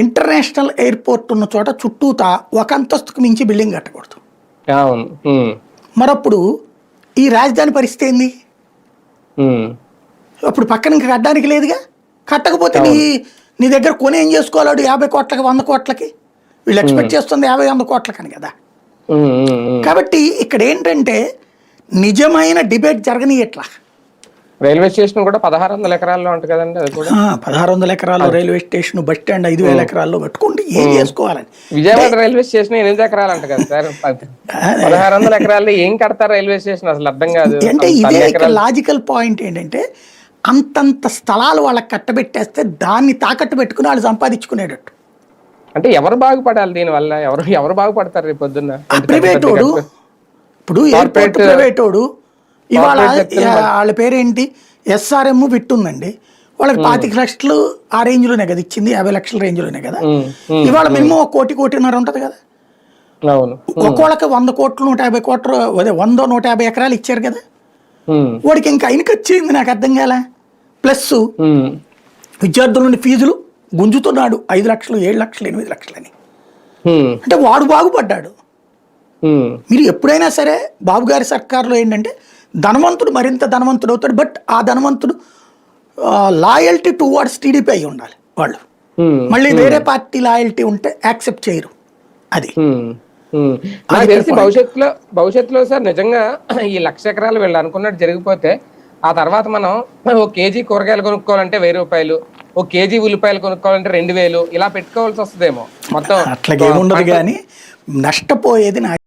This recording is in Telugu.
ఇంటర్నేషనల్ ఎయిర్పోర్ట్ ఉన్న చోట చుట్టూతా ఒక అంతస్తుకు మించి బిల్డింగ్ కట్టకూడదు. అవును. మరప్పుడు ఈ రాజధాని పరిస్థితి ఏంది? అప్పుడు పక్కన ఇంకా కట్టడానికి లేదుగా. కట్టకపోతే నీ దగ్గర కొని ఏం చేసుకోవాలి? 50 కోట్లకి 100 కోట్లకి వీళ్ళు ఎక్స్పెక్ట్ చేస్తుంది 50-100 కోట్లకని కదా. కాబట్టి ఇక్కడ ఏంటంటే నిజమైన డిబేట్ జరగని ఎట్లా. రైల్వే స్టేషన్ కూడా 1600 ఎకరాల్లో ఉంటుంది కదండి. అది కూడా 1600 ఎకరాల్లో రైల్వే స్టేషన్, బస్ స్టాండ్ 5000 ఎకరాల్లో పెట్టుకుంటే ఏం చేసుకోవాలని. విజయవాడ రైల్వే స్టేషన్ 8 ఎకరాలు అంట కదా సార్. 1600 ఎకరాల్లో ఏం కడతారు రైల్వే స్టేషన్? అసలు అర్థం కాదు. అంటే ఇదే లాజికల్ పాయింట్ ఏంటంటే అంతంత స్థలాలు వాళ్ళకి కట్టబెట్టేస్తే దాన్ని తాకట్టు పెట్టుకుని వాళ్ళు సంపాదించుకునేటట్టు. అంటే ఎవరు బాగుపడాలి దీనివల్ల? ఎవరు బాగుపడతారు రేపు పొద్దున్న? ప్రైవేటోడు. ఇప్పుడు ఎయిర్పోర్ట్ ప్రైవేటోడు ఇవాళ వాళ్ళ పేరేంటి, SRM విట్ ఉందండి. వాళ్ళకి 25 లక్షలు ఆ రేంజ్లోనే కదా ఇచ్చింది, 50 లక్షల రేంజ్లోనే కదా. ఇవాళ మినిమం 1 కోటిన్నర ఉంటుంది కదా. ఒక్కోళ్ళకి 100 కోట్లు 150 కోట్లు, అదే 100-150 ఎకరాలు ఇచ్చారు కదా. వాడికి ఇంకా ఆయనకి వచ్చింది నాకు అర్థం కాల. ప్లస్ విద్యార్థుల నుండి ఫీజులు గుంజుతున్నాడు 5 లక్షలు 7 లక్షలు 8 లక్షలని. అంటే వాడు బాగుపడ్డాడు. మీరు ఎప్పుడైనా సరే బాబు గారి సర్కారులో ఏంటంటే ధనవంతుడు మరింత ధనవంతుడు అవుతాడు. బట్ ఆ ధనవంతుడు లాయల్టీ టువర్డ్స్ టీడీపీ అయి ఉండాలి. వాళ్ళు మళ్ళీ వేరే పార్టీ లాయల్టీ ఉంటే యాక్సెప్ట్ చేయరు. అది నాకు తెలిసి భవిష్యత్తులో సార్ నిజంగా ఈ 1,00,000 ఎకరాలు వీళ్ళు అనుకున్నట్టు జరిగిపోతే ఆ తర్వాత మనం 1 కేజీ కూరగాయలు కొనుక్కోవాలంటే 1000 రూపాయలు, 1 కేజీ ఉల్లిపాయలు కొనుక్కోవాలంటే 2000 ఇలా పెట్టుకోవాల్సి వస్తుందేమో. మొత్తం అట్లాగేముండదు కానీ నష్టపోయేది